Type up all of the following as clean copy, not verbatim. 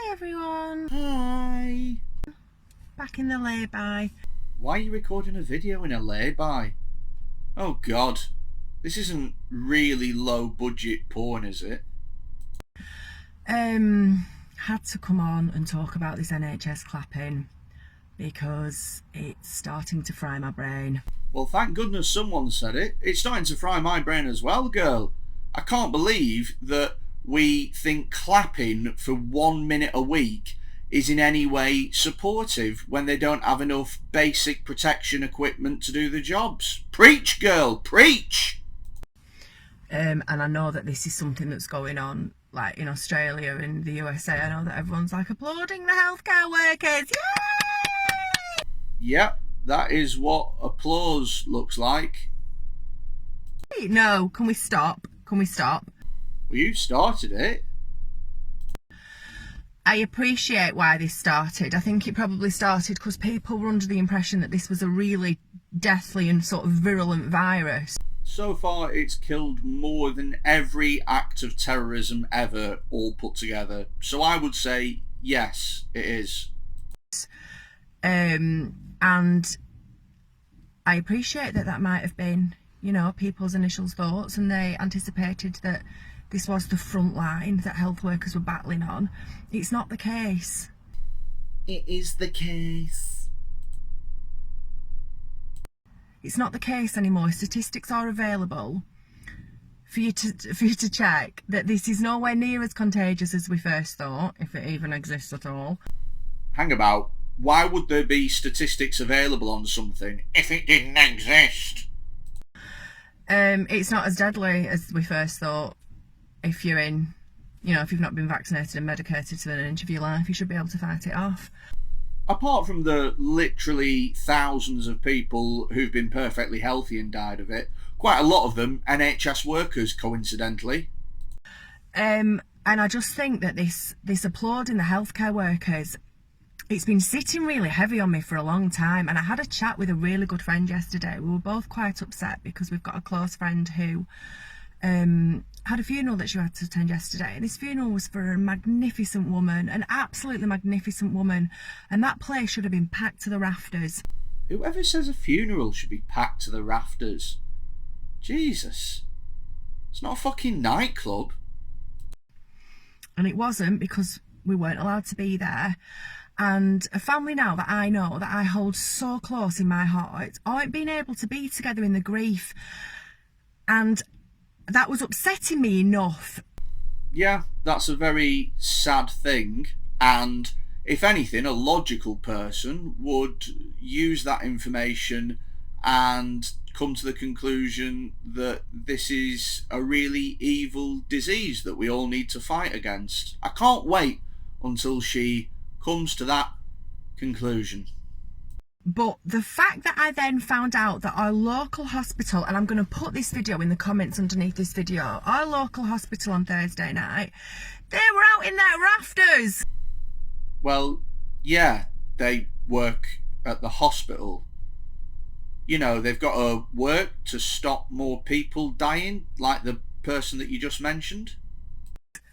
Hi everyone. Hi. Back in the lay-by. Why are you recording a video in a lay-by? Oh god, this isn't really low budget porn, is it? Had to come on and talk about this NHS clapping because it's starting to fry my brain. Well, thank goodness someone said it. It's starting to fry my brain as well, girl. I can't believe that we think clapping for 1 minute a week is in any way supportive when they don't have enough basic protection equipment to do the jobs. Preach, girl, preach! And I know that this is something that's going on like in Australia and the USA. I know that everyone's like applauding the healthcare workers. Yay! Yep, that is what applause looks like. No, can we stop? Can we stop? Well, you started it. I appreciate why this started. I think it probably started because people were under the impression that this was a really deathly and sort of virulent virus. So far, it's killed more than every act of terrorism ever, all put together. So I would say, yes, it is. And I appreciate that might have been, you know, people's initial thoughts, and they anticipated that this was the front line that health workers were battling on. It's not the case. It is the case. It's not the case anymore. Statistics are available for you to check that this is nowhere near as contagious as we first thought, if it even exists at all. Hang about. Why would there be statistics available on something if it didn't exist? It's not as deadly as we first thought. If you're in, you know, if you've not been vaccinated and medicated to an inch of your life, you should be able to fight it off. Apart from the literally thousands of people who've been perfectly healthy and died of it, quite a lot of them NHS workers, coincidentally. And I just think that this applauding the healthcare workers, it's been sitting really heavy on me for a long time. And I had a chat with a really good friend yesterday. We were both quite upset because we've got a close friend who had a funeral that she had to attend yesterday, and this funeral was for a magnificent woman, an absolutely magnificent woman, and that place should have been packed to the rafters. Whoever says a funeral should be packed to the rafters? Jesus, it's not a fucking nightclub. And it wasn't, because we weren't allowed to be there. And a family now that I know, that I hold so close in my heart, aren't being able to be together in the grief, and that was upsetting me enough. Yeah, that's a very sad thing, and if anything, a logical person would use that information and come to the conclusion that this is a really evil disease that we all need to fight against. I can't wait until she comes to that conclusion. But the fact that I then found out that our local hospital, and I'm going to put this video in the comments underneath this video, our local hospital on Thursday night, they were out in their rafters. Well, yeah, they work at the hospital. You know, they've got to work to stop more people dying, like the person that you just mentioned.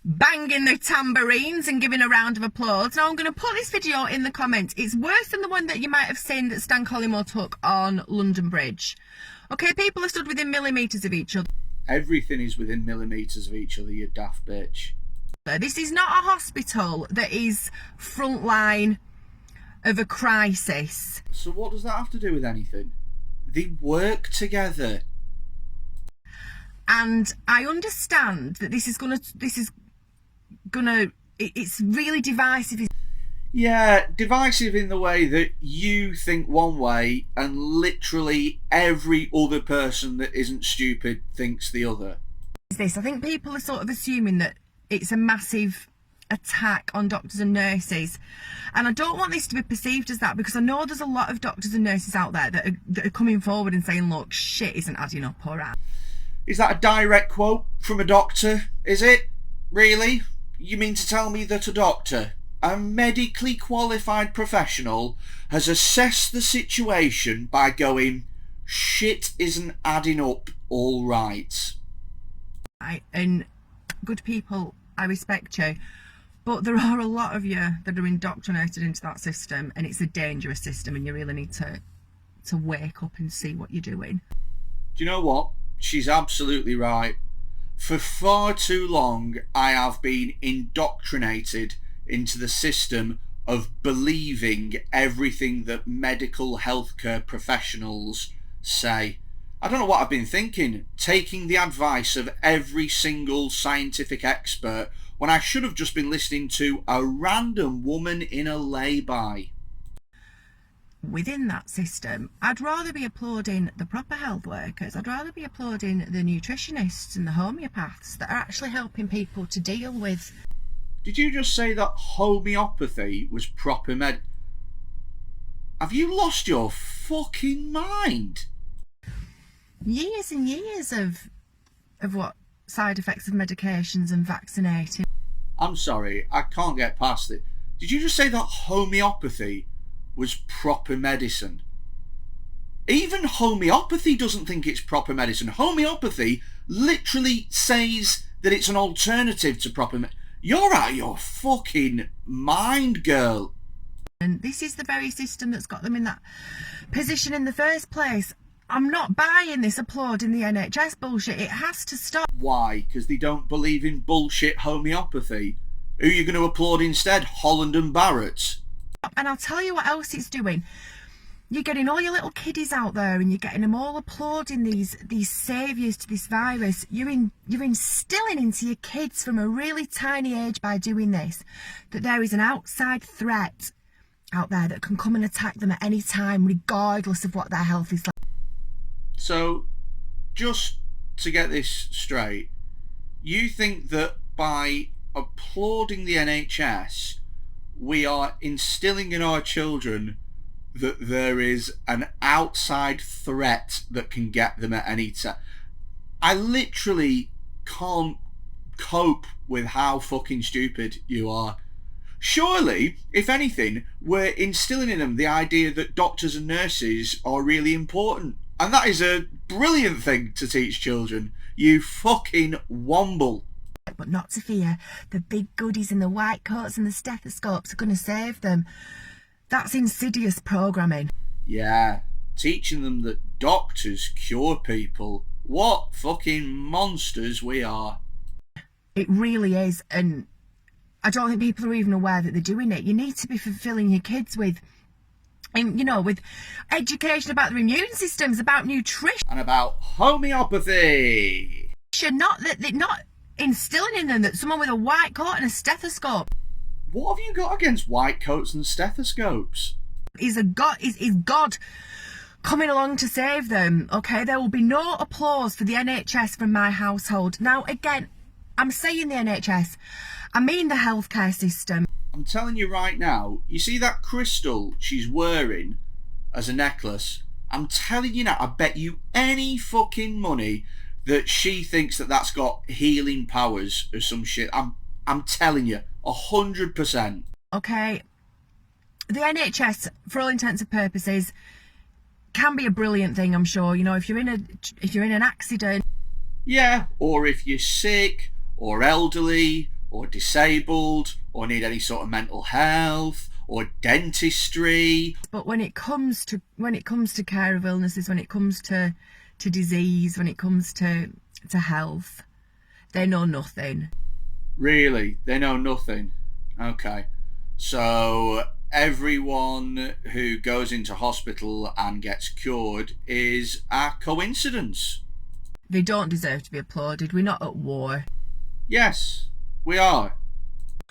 Banging their tambourines and giving a round of applause. Now I'm going to put this video in the comments. It's worse than the one that you might have seen that Stan Collymore took on London Bridge. Okay, people are stood within millimetres of each other. Everything is within millimetres of each other, you daft bitch. This is not a hospital that is front line of a crisis. So what does that have to do with anything? They work together. And I understand that it's really divisive. Yeah, divisive in the way that you think one way and literally every other person that isn't stupid thinks the other. I think people are sort of assuming that it's a massive attack on doctors and nurses, and I don't want this to be perceived as that, because I know there's a lot of doctors and nurses out there that are coming forward and saying, look, shit isn't adding up, alright. Is that a direct quote from a doctor, is it? Really? You mean to tell me that a doctor, a medically qualified professional, has assessed the situation by going, shit isn't adding up all right? And good people, I respect you, But there are a lot of you that are indoctrinated into that system, and it's a dangerous system, and you really need to wake up and see what you're doing. Do you know what? She's absolutely right. For far too long, I have been indoctrinated into the system of believing everything that medical healthcare professionals say. I don't know what I've been thinking, taking the advice of every single scientific expert when I should have just been listening to a random woman in a lay-by. Within that system, I'd rather be applauding the proper health workers. I'd rather be applauding the nutritionists and the homeopaths that are actually helping people to deal with. Did you just say that homeopathy was proper med? Have you lost your fucking mind? Years and years of what side effects of medications and vaccinating. I'm sorry, I can't get past it. Did you just say that homeopathy was proper medicine? Even homeopathy doesn't think it's proper medicine. Homeopathy literally says that it's an alternative to proper medicine. You're out of your fucking mind, girl. And this is the very system that's got them in that position in the first place. I'm not buying this applauding the NHS bullshit. It has to stop. Why? Because they don't believe in bullshit homeopathy. Who are you going to applaud instead? Holland and Barrett? And I'll tell you what else it's doing. You're getting all your little kiddies out there and you're getting them all applauding these saviours to this virus. You're instilling into your kids from a really tiny age by doing this that there is an outside threat out there that can come and attack them at any time, regardless of what their health is like. So, just to get this straight, you think that by applauding the NHS, we are instilling in our children that there is an outside threat that can get them at any time? I literally can't cope with how fucking stupid you are. Surely, if anything, we're instilling in them the idea that doctors and nurses are really important. And that is a brilliant thing to teach children. You fucking womble. But not to fear, the big goodies in the white coats and the stethoscopes are going to save them. That's insidious programming. Yeah, teaching them that doctors cure people. What fucking monsters we are. It really is, and I don't think people are even aware that they're doing it. You need to be fulfilling your kids with education about their immune systems, about nutrition. And about homeopathy. Not instilling in them that someone with a white coat and a stethoscope. What have you got against white coats and stethoscopes? Is God coming along to save them? Okay, there will be no applause for the NHS from my household. Now, again, I'm saying the NHS. I mean the healthcare system. I'm telling you right now, you see that crystal she's wearing as a necklace? I'm telling you now, I bet you any fucking money that she thinks that that's got healing powers or some shit. I'm telling you, 100%. Okay, the NHS, for all intents and purposes, can be a brilliant thing. I'm sure. You know, if you're in an accident. Yeah, or if you're sick or elderly or disabled or need any sort of mental health or dentistry. But when it comes to care of illnesses, when it comes to disease, when it comes to health, they know nothing. Really? They know nothing? Okay. So everyone who goes into hospital and gets cured is a coincidence? They don't deserve to be applauded. We're not at war. Yes, we are.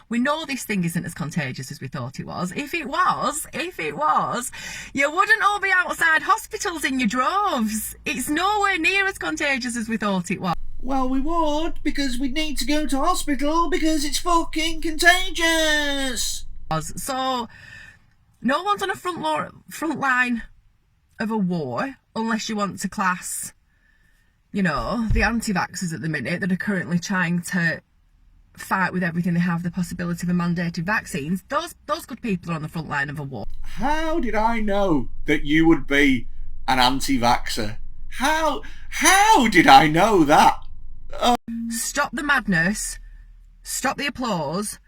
We know this thing isn't as contagious as we thought it was. If it was, you wouldn't all be outside hospitals in your droves. It's nowhere near as contagious as we thought it was. Well, we would, because we need to go to hospital because it's fucking contagious. So, no one's on a front line of a war, unless you want to class, the anti-vaxxers at the minute that are currently trying to fight with everything they have the possibility of a mandated vaccines. Those good people are on the front line of a war. How did I know that you would be an anti-vaxxer? How did I know that? Stop the madness, stop the applause,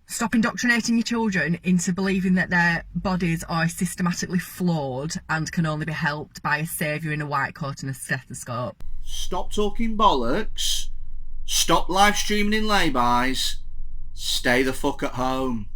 Stop indoctrinating your children into believing that their bodies are systematically flawed and can only be helped by a saviour in a white coat and a stethoscope. Stop talking bollocks. Stop live streaming in laybys. Stay the fuck at home.